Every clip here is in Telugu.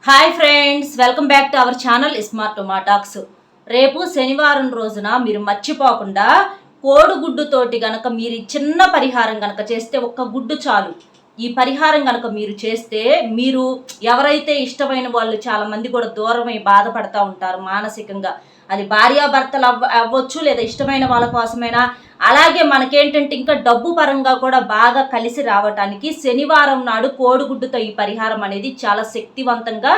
Hi friends, welcome back to our channel smart talks. రేపు శనివారం రోజున మీరు మర్చిపోకుండా కోడిగుడ్డుతోటి గనక మీరు చిన్న పరిహారం గనక చేస్తే, ఒక్క గుడ్డు చాలు. ఈ పరిహారం గనక మీరు చేస్తే, మీరు ఎవరైతే ఇష్టమైన వాళ్ళు చాలా మంది కూడా దూరమై బాధపడతా ఉంటారు మానసికంగా. అది భార్యాభర్తలు అవ్వచ్చు, లేదా ఇష్టమైన వాళ్ళ కోసమైనా. అలాగే మనకేంటంటే ఇంకా డబ్బు పరంగా కూడా బాగా కలిసి రావటానికి శనివారం నాడు కోడిగుడ్డుతో ఈ పరిహారం అనేది చాలా శక్తివంతంగా,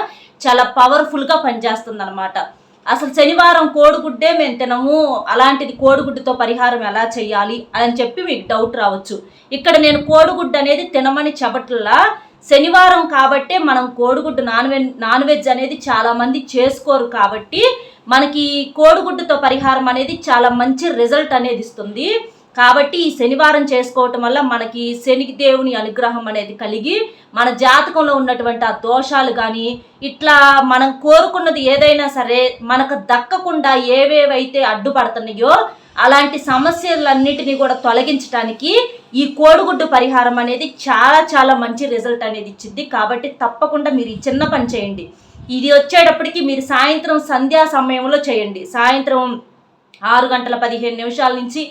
చాలా పవర్ఫుల్గా పనిచేస్తుంది అనమాట. అసలు శనివారం కోడిగుడ్డే మేము తినము, అలాంటిది కోడిగుడ్డుతో పరిహారం ఎలా చేయాలి అని చెప్పి మీకు డౌట్ రావచ్చు. ఇక్కడ నేను కోడిగుడ్డు అనేది తినమని చెప్పట్లా. శనివారం కాబట్టే మనం కోడిగుడ్డు నాన్ వెజ్ అనేది చాలామంది చేసుకోరు కాబట్టి మనకి కోడిగుడ్డుతో పరిహారం అనేది చాలా మంచి రిజల్ట్ అనేది ఇస్తుంది. కాబట్టి ఈ శనివారం చేసుకోవటం వల్ల మనకి శని దేవుని అనుగ్రహం అనేది కలిగి మన జాతకంలో ఉన్నటువంటి ఆ దోషాలు కానీ, ఇట్లా మనం కోరుకున్నది ఏదైనా సరే మనకు దక్కకుండా ఏవేవైతే అడ్డుపడుతున్నాయో అలాంటి సమస్యలన్నిటినీ కూడా తొలగించడానికి ఈ కోడిగుడ్డు పరిహారం అనేది చాలా చాలా మంచి రిజల్ట్ అనేది ఇచ్చింది. కాబట్టి తప్పకుండా మీరు ఈ చిన్న పని చేయండి. ఇది వచ్చేటప్పటికి మీరు సాయంత్రం సంధ్యా సమయంలో చేయండి. సాయంత్రం 6:15 నుంచి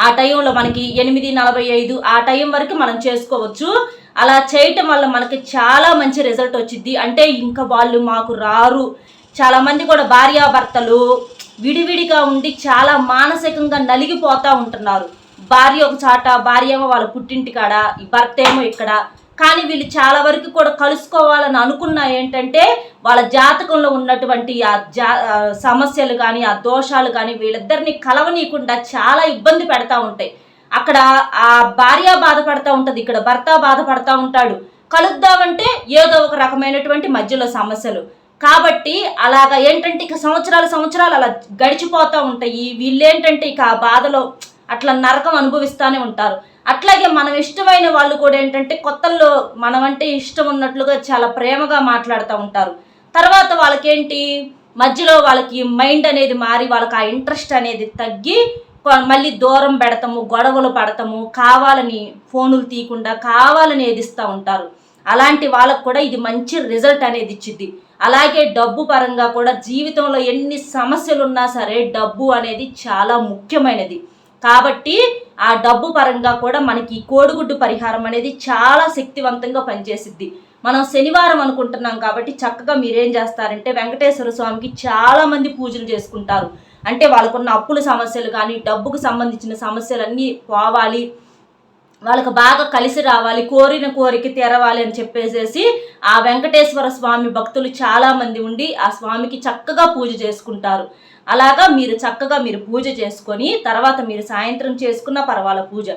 ఆ టైంలో మనకి 8:45 ఆ టైం వరకు మనం చేసుకోవచ్చు. అలా చేయటం వల్ల మనకి చాలా మంచి రిజల్ట్ వచ్చింది. అంటే ఇంకా వాళ్ళు మాకు రారు. చాలామంది కూడా భార్యాభర్తలు విడివిడిగా ఉండి చాలా మానసికంగా నలిగిపోతూ ఉంటున్నారు. భార్య ఒక చాట, భార్య ఏమో వాళ్ళ పుట్టింటి కాడ, ఈ భర్త ఏమో ఇక్కడ. కానీ వీళ్ళు చాలా వరకు కూడా కలుసుకోవాలని అనుకున్నా ఏంటంటే వాళ్ళ జాతకంలో ఉన్నటువంటి ఆ సమస్యలు కానీ, ఆ దోషాలు కానీ వీళ్ళిద్దరిని కలవనీయకుండా చాలా ఇబ్బంది పెడతా ఉంటాయి. అక్కడ ఆ భార్య బాధపడతా ఉంటుంది, ఇక్కడ భర్త బాధపడతా ఉంటాడు. కలుద్దామంటే ఏదో ఒక రకమైనటువంటి మధ్యలో సమస్యలు. కాబట్టి అలాగా ఏంటంటే ఇక సంవత్సరాలు అలా గడిచిపోతూ ఉంటాయి. వీళ్ళేంటంటే ఇక ఆ బాధలో అట్లా నరకం అనుభవిస్తూనే ఉంటారు. అట్లాగే మనం ఇష్టమైన వాళ్ళు కూడా ఏంటంటే కొత్తల్లో మనం అంటే ఇష్టం ఉన్నట్లుగా చాలా ప్రేమగా మాట్లాడుతూ ఉంటారు. తర్వాత వాళ్ళకేంటి మధ్యలో వాళ్ళకి మైండ్ అనేది మారి వాళ్ళకి ఆ ఇంట్రెస్ట్ అనేది తగ్గి మళ్ళీ దూరం పెడతాము, గొడవలు పడతాము, కావాలని ఫోనులు తీయకుండా కావాలని ఏదిస్తూ ఉంటారు. అలాంటి వాళ్ళకు కూడా ఇది మంచి రిజల్ట్ అనేది ఇచ్చింది. అలాగే డబ్బు పరంగా కూడా జీవితంలో ఎన్ని సమస్యలు ఉన్నా సరే డబ్బు అనేది చాలా ముఖ్యమైనది. కాబట్టి ఆ డబ్బు పరంగా కూడా మనకి కోడిగుడ్డు పరిహారం అనేది చాలా శక్తివంతంగా పనిచేసిద్ది. మనం శనివారం అనుకుంటున్నాం కాబట్టి చక్కగా మీరేం చేస్తారంటే వెంకటేశ్వర స్వామికి చాలామంది పూజలు చేసుకుంటారు. అంటే వాళ్ళకున్న అప్పుల సమస్యలు కానీ, డబ్బుకు సంబంధించిన సమస్యలన్నీ పోవాలి, వాళ్ళకు బాగా కలిసి రావాలి, కోరిన కోరిక తీరవాలి అని చెప్పేసేసి ఆ వెంకటేశ్వర స్వామి భక్తులు చాలామంది ఉండి ఆ స్వామికి చక్కగా పూజ చేసుకుంటారు. అలాగా మీరు చక్కగా పూజ చేసుకొని తర్వాత మీరు సాయంత్రం చేసుకున్న పర్వాల పూజ.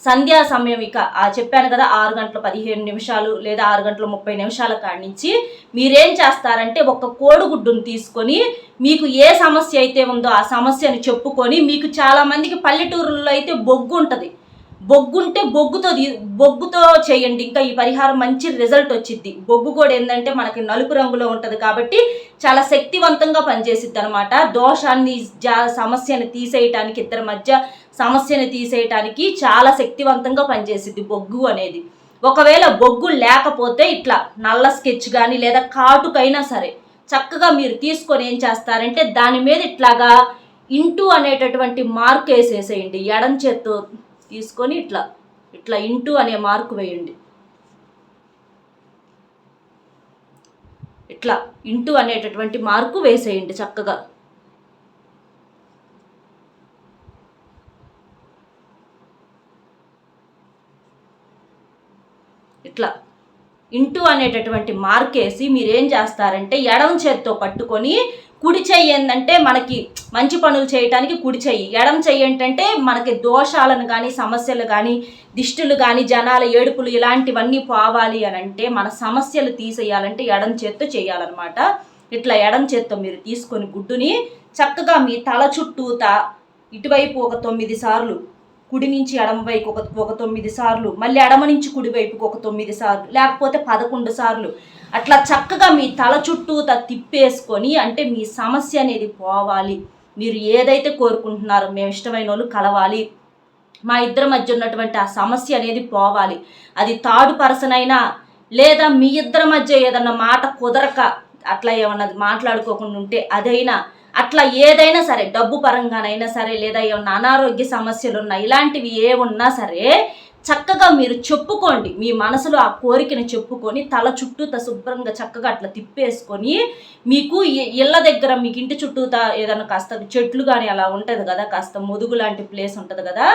సంధ్యా సమయం ఇక చెప్పాను కదా 6:15 లేదా 6:30 కాడి నుంచి మీరేం చేస్తారంటే ఒక కోడిగుడ్డును తీసుకొని మీకు ఏ సమస్య అయితే ఉందో ఆ సమస్యను చెప్పుకొని, మీకు చాలామందికి పల్లెటూరుల్లో అయితే బొగ్గు ఉంటుంది, బొగ్గుంటే బొగ్గుతో చేయండి. ఇంకా ఈ పరిహారం మంచి రిజల్ట్ వచ్చింది. బొగ్గు కూడా ఏంటంటే మనకి నలుపు రంగులో ఉంటుంది కాబట్టి చాలా శక్తివంతంగా పనిచేసిద్ది అనమాట. దోషాన్ని సమస్యను తీసేయటానికి, ఇద్దరి మధ్య సమస్యను తీసేయటానికి చాలా శక్తివంతంగా పనిచేసిద్ది బొగ్గు అనేది. ఒకవేళ బొగ్గు లేకపోతే ఇట్లా నల్ల స్కెచ్ కానీ లేదా కాటుకైనా సరే చక్కగా మీరు తీసుకొని ఏం చేస్తారంటే దాని మీద ఇట్లాగా ఇంటూ అనేటటువంటి మార్క్ వేసేసేయండి. ఎడం చేత్తో తీసుకొని ఇట్లా ఇంటూ అనే మార్కు వేయండి. ఇట్లా ఇంటూ అనేటటువంటి మార్కు వేసేయండి చక్కగా. ఇట్లా ఇంటూ అనేటటువంటి మార్క్ వేసి మీరేం చేస్తారంటే ఎడమ చేత్తో పట్టుకొని, కుడి చెయ్యి ఏంటంటే మనకి మంచి పనులు చేయటానికి కుడి చెయ్యి, ఎడమ చెయ్యి ఏంటంటే మనకి దోషాలను కానీ, సమస్యలు కానీ, దిష్టులు కానీ, జనాల ఏడుపులు ఇలాంటివన్నీ పోవాలి అని అంటే, మన సమస్యలు తీసేయాలంటే ఎడమ చేత్తో చేయాలన్నమాట. ఇట్లా ఎడమ చేత్తో మీరు తీసుకొని గుడ్డుని చక్కగా మీ తల చుట్టూతా ఇటువైపు ఒక 9 సార్లు, కుడి నుంచి ఎడమ వైపు ఒక 9 సార్లు, మళ్ళీ ఎడమ నుంచి కుడి వైపుకు ఒక 9 సార్లు, లేకపోతే 11 సార్లు అట్లా చక్కగా మీ తల చుట్టూ తిప్పేసుకొని, అంటే మీ సమస్య అనేది పోవాలి, మీరు ఏదైతే కోరుకుంటున్నారో మేము ఇష్టమైన వాళ్ళు కలవాలి, మా ఇద్దరి మధ్య ఉన్నటువంటి ఆ సమస్య అనేది పోవాలి. అది థర్డ్ పర్సన్ అయినా లేదా మీ ఇద్దరి మధ్య ఏదన్నా మాట కుదరక అట్లా ఏమన్నా మాట్లాడుకోకుండా ఉంటే అదైనా అట్లా ఏదైనా సరే, డబ్బు పరంగానైనా సరే, లేదా ఏమన్నా అనారోగ్య సమస్యలు ఉన్నా, ఇలాంటివి ఏ ఉన్నా సరే చక్కగా మీరు చెప్పుకోండి. మీ మనసులో ఆ కోరికను చెప్పుకొని తల చుట్టూత శుభ్రంగా చక్కగా అట్లా తిప్పేసుకొని, మీకు ఇళ్ళ దగ్గర మీకు ఇంటి చుట్టూత ఏదైనా కాస్త చెట్లు కానీ అలా ఉంటుంది కదా, కాస్త మొదుగు లాంటి ప్లేస్ ఉంటుంది కదా,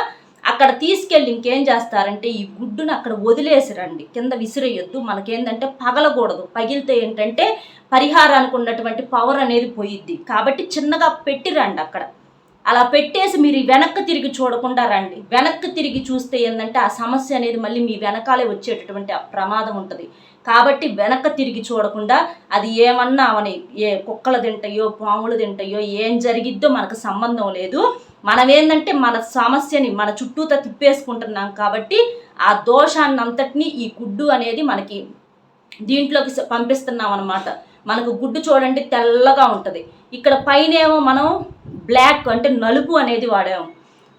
అక్కడ తీసుకెళ్ళి ఇంకేం చేస్తారంటే ఈ గుడ్డును అక్కడ వదిలేసి రండి. కింద విసిరేయొద్దు. మనకేంటంటే పగలకూడదు. పగిలితే ఏంటంటే పరిహారానికి ఉన్నటువంటి పవర్ అనేది పోయిద్ది. కాబట్టి చిన్నగా పెట్టిరండి అక్కడ. అలా పెట్టేసి మీరు వెనక్కి తిరిగి చూడకుండా రండి. వెనక్కి తిరిగి చూస్తే ఏంటంటే ఆ సమస్య అనేది మళ్ళీ మీ వెనకాలే వచ్చేటటువంటి ప్రమాదం ఉంటుంది. కాబట్టి వెనక్కి తిరిగి చూడకుండా అది ఏమన్నా అవని, ఏ కుక్కలు తింటాయో పాములు తింటాయో ఏం జరిగిద్దో మనకు సంబంధం లేదు. మనం ఏంటంటే మన సమస్యని మన చుట్టూతో తిప్పేసుకుంటున్నాం కాబట్టి ఆ దోషాన్ని అంతటినీ ఈ గుడ్డు అనేది మనకి దీంట్లోకి పంపిస్తున్నాం అనమాట. మనకు గుడ్డు చూడండి తెల్లగా ఉంటుంది. ఇక్కడ పైన ఏమో మనం బ్లాక్ అంటే నలుపు అనేది వాడాము.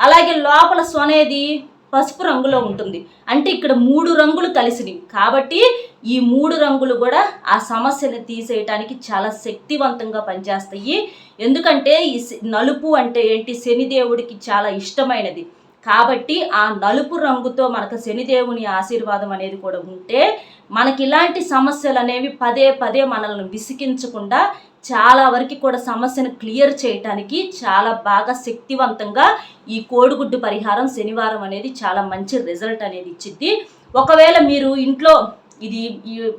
అలాగే లోపల సొనేది పసుపు రంగులో ఉంటుంది. అంటే ఇక్కడ 3 రంగులు కలిసినవి. కాబట్టి ఈ 3 రంగులు కూడా ఆ సమస్యని తీసేయటానికి చాలా శక్తివంతంగా పనిచేస్తాయి. ఎందుకంటే ఈ నలుపు అంటే ఏంటి, శనిదేవుడికి చాలా ఇష్టమైనది. కాబట్టి ఆ నలుపు రంగుతో మనకు శనిదేవుని ఆశీర్వాదం అనేది కూడా ఉంటే మనకి ఇలాంటి సమస్యలు అనేవి పదే పదే మనల్ని విసిగించకుండా చాలా వరకు కూడా సమస్యను క్లియర్ చేయటానికి చాలా బాగా శక్తివంతంగా ఈ కోడిగుడ్డు పరిహారం శనివారం అనేది చాలా మంచి రిజల్ట్ అనేది ఇచ్చిద్ది. ఒకవేళ మీరు ఇంట్లో ఇది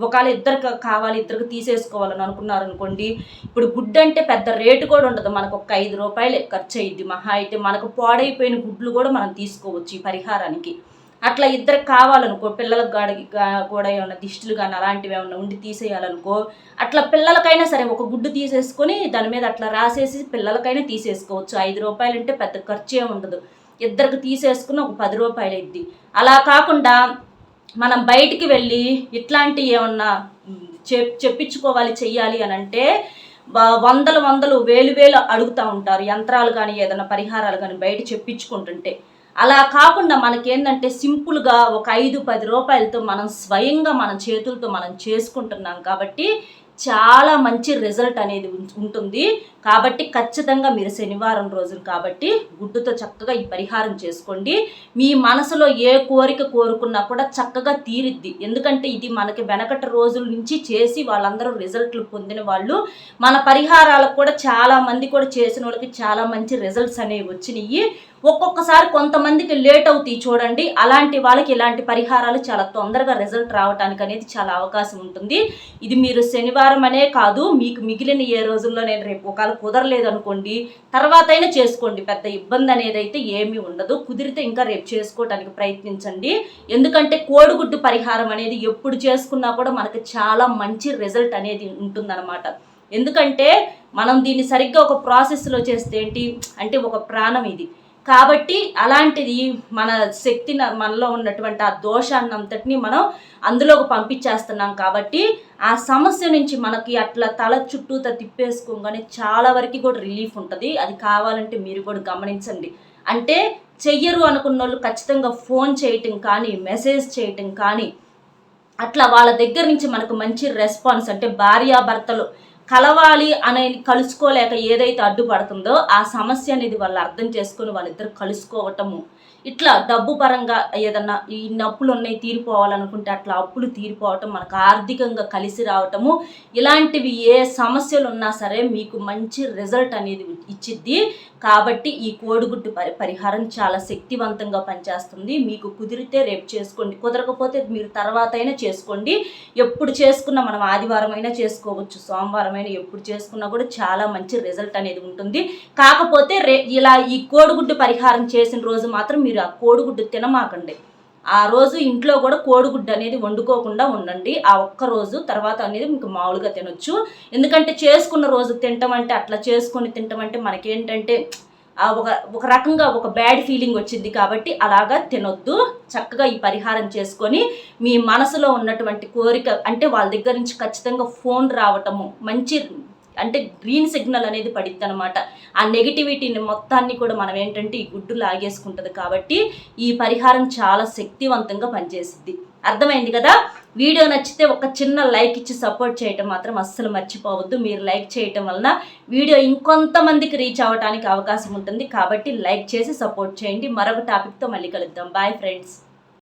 ఒకవేళ ఇద్దరికి కావాలి, ఇద్దరికి తీసేసుకోవాలని అనుకున్నారనుకోండి, ఇప్పుడు గుడ్డు అంటే పెద్ద రేటు కూడా ఉండదు. మనకు ఒక 5 రూపాయలు ఖర్చు అయ్యిద్ది. మహా అయితే మనకు పాడైపోయిన గుడ్లు కూడా మనం తీసుకోవచ్చు ఈ పరిహారానికి. అట్లా ఇద్దరికి కావాలనుకో, పిల్లలకు కూడా ఏమన్నా దిష్టిలు కానీ అలాంటివి ఏమన్నా ఉండి తీసేయాలనుకో, అట్లా పిల్లలకైనా సరే ఒక గుడ్డు తీసేసుకొని దాని మీద అట్లా రాసేసి పిల్లలకైనా తీసేసుకోవచ్చు. 5 రూపాయలు అంటే పెద్ద ఖర్చు ఏమి ఉండదు. ఇద్దరికి తీసేసుకుని ఒక 10 రూపాయలు అయింది. అలా కాకుండా మనం బయటికి వెళ్ళి ఇట్లాంటి ఏమన్నా చెప్పించుకోవాలి, చెయ్యాలి అని అంటే వందలు వేలు అడుగుతూ ఉంటారు. యంత్రాలు కానీ ఏదైనా పరిహారాలు కానీ బయట చెప్పించుకుంటుంటే. అలా కాకుండా మనకేంటంటే సింపుల్గా ఒక 5-10 రూపాయలతో మనం స్వయంగా మన చేతులతో మనం చేసుకుంటున్నాం కాబట్టి చాలా మంచి రిజల్ట్ అనేది ఉంటుంది. కాబట్టి ఖచ్చితంగా మీరు శనివారం రోజులు కాబట్టి గుడ్డుతో చక్కగా ఈ పరిహారం చేసుకోండి. మీ మనసులో ఏ కోరిక కోరుకున్నా కూడా చక్కగా తీరిద్ది. ఎందుకంటే ఇది మనకి వెనకటి రోజుల నుంచి చేసి వాళ్ళందరూ రిజల్ట్లు పొందిన వాళ్ళు. మన పరిహారాలకు కూడా చాలా మంది కూడా చేసిన వాళ్ళకి చాలా మంచి రిజల్ట్స్ అనేవి వచ్చినాయి. ఒక్కొక్కసారి కొంతమందికి లేట్ అవుతాయి చూడండి. అలాంటి వాళ్ళకి ఇలాంటి పరిహారాలు చాలా తొందరగా రిజల్ట్ రావడానికి అనేది చాలా అవకాశం ఉంటుంది. ఇది మీరు శనివారం అనే కాదు, మీకు మిగిలిన ఏ రోజుల్లో నేను రేపు ఒకవేళ కుదరలేదు అనుకోండి తర్వాత అయినా చేసుకోండి. పెద్ద ఇబ్బంది అనేది అయితే ఏమీ ఉండదు. కుదిరితే ఇంకా రేపు చేసుకోవడానికి ప్రయత్నించండి. ఎందుకంటే కోడిగుడ్డు పరిహారం అనేది ఎప్పుడు చేసుకున్నా కూడా మనకు చాలా మంచి రిజల్ట్ అనేది ఉంటుందన్నమాట. ఎందుకంటే మనం దీన్ని సరిగ్గా ఒక ప్రాసెస్లో చేస్తే ఏంటి అంటే ఒక ప్రాణం ఇది. కాబట్టి అలాంటిది మన శక్తిని, మనలో ఉన్నటువంటి ఆ దోషాన్ని అంతటినీ మనం అందులోకి పంపించేస్తున్నాం. కాబట్టి ఆ సమస్య నుంచి మనకి అట్లా తల చుట్టూతో తిప్పేసుకోగానే చాలా వరకు కూడా రిలీఫ్ ఉంటుంది. అది కావాలంటే మీరు కూడా గమనించండి. అంటే చెయ్యరు అనుకున్న వాళ్ళు ఖచ్చితంగా ఫోన్ చేయటం కానీ, మెసేజ్ చేయటం కానీ, అట్లా వాళ్ళ దగ్గర నుంచి మనకు మంచి రెస్పాన్స్, అంటే భార్యాభర్తలు కలవాలి అనేది కలుసుకోలేక ఏదైతే అడ్డుపడుతుందో ఆ సమస్య అనేది వాళ్ళు అర్థం చేసుకొని వాళ్ళిద్దరు కలుసుకోవటము, ఇట్లా డబ్బు పరంగా ఏదన్నా ఈ అప్పులు ఉన్నాయి తీరిపోవాలనుకుంటే అట్లా అప్పులు తీరిపోవటం, మనకు ఆర్థికంగా కలిసి రావటము, ఇలాంటివి ఏ సమస్యలు ఉన్నా సరే మీకు మంచి రిజల్ట్ అనేది ఇచ్చిద్ది. కాబట్టి ఈ కోడిగుడ్డు పరిహారం చాలా శక్తివంతంగా పనిచేస్తుంది. మీకు కుదిరితే రేపు చేసుకోండి, కుదరకపోతే మీరు తర్వాత అయినా చేసుకోండి. ఎప్పుడు చేసుకున్నా మనం ఆదివారం అయినా చేసుకోవచ్చు, సోమవారం అయినా, ఎప్పుడు చేసుకున్నా కూడా చాలా మంచి రిజల్ట్ అనేది ఉంటుంది. కాకపోతే ఇలా ఈ కోడిగుడ్డు పరిహారం చేసిన రోజు మాత్రం మీరు ఆ కోడిగుడ్డు తినమాకండి. ఆ రోజు ఇంట్లో కూడా కోడిగుడ్డు అనేది వండుకోకుండా ఉండండి. ఆ ఒక్క రోజు తర్వాత అనేది మీకు మామూలుగా తినొచ్చు. ఎందుకంటే చేసుకున్న రోజు తింటామంటే, అట్లా చేసుకొని తింటామంటే మనకేంటంటే ఒక రకంగా ఒక బ్యాడ్ ఫీలింగ్ వచ్చింది. కాబట్టి అలాగా తినొద్దు. చక్కగా ఈ పరిహారం చేసుకొని మీ మనసులో ఉన్నటువంటి కోరిక, అంటే వాళ్ళ దగ్గర నుంచి ఖచ్చితంగా ఫోన్ రావటము, మంచి అంటే గ్రీన్ సిగ్నల్ అనేది పడిద్ది అనమాట. ఆ నెగిటివిటీని మొత్తాన్ని కూడా మనం ఏంటంటే ఈ గుడ్డు లాగేసుకుంటుంది. కాబట్టి ఈ పరిహారం చాలా శక్తివంతంగా పనిచేసిద్ది. అర్థమైంది కదా. వీడియో నచ్చితే ఒక చిన్న లైక్ ఇచ్చి సపోర్ట్ చేయటం మాత్రం అస్సలు మర్చిపోవద్దు. మీరు లైక్ చేయటం వలన వీడియో ఇంకొంతమందికి రీచ్ అవ్వడానికి అవకాశం ఉంటుంది. కాబట్టి లైక్ చేసి సపోర్ట్ చేయండి. మరొక టాపిక్తో మళ్ళీ కలుద్దాం. Bye friends.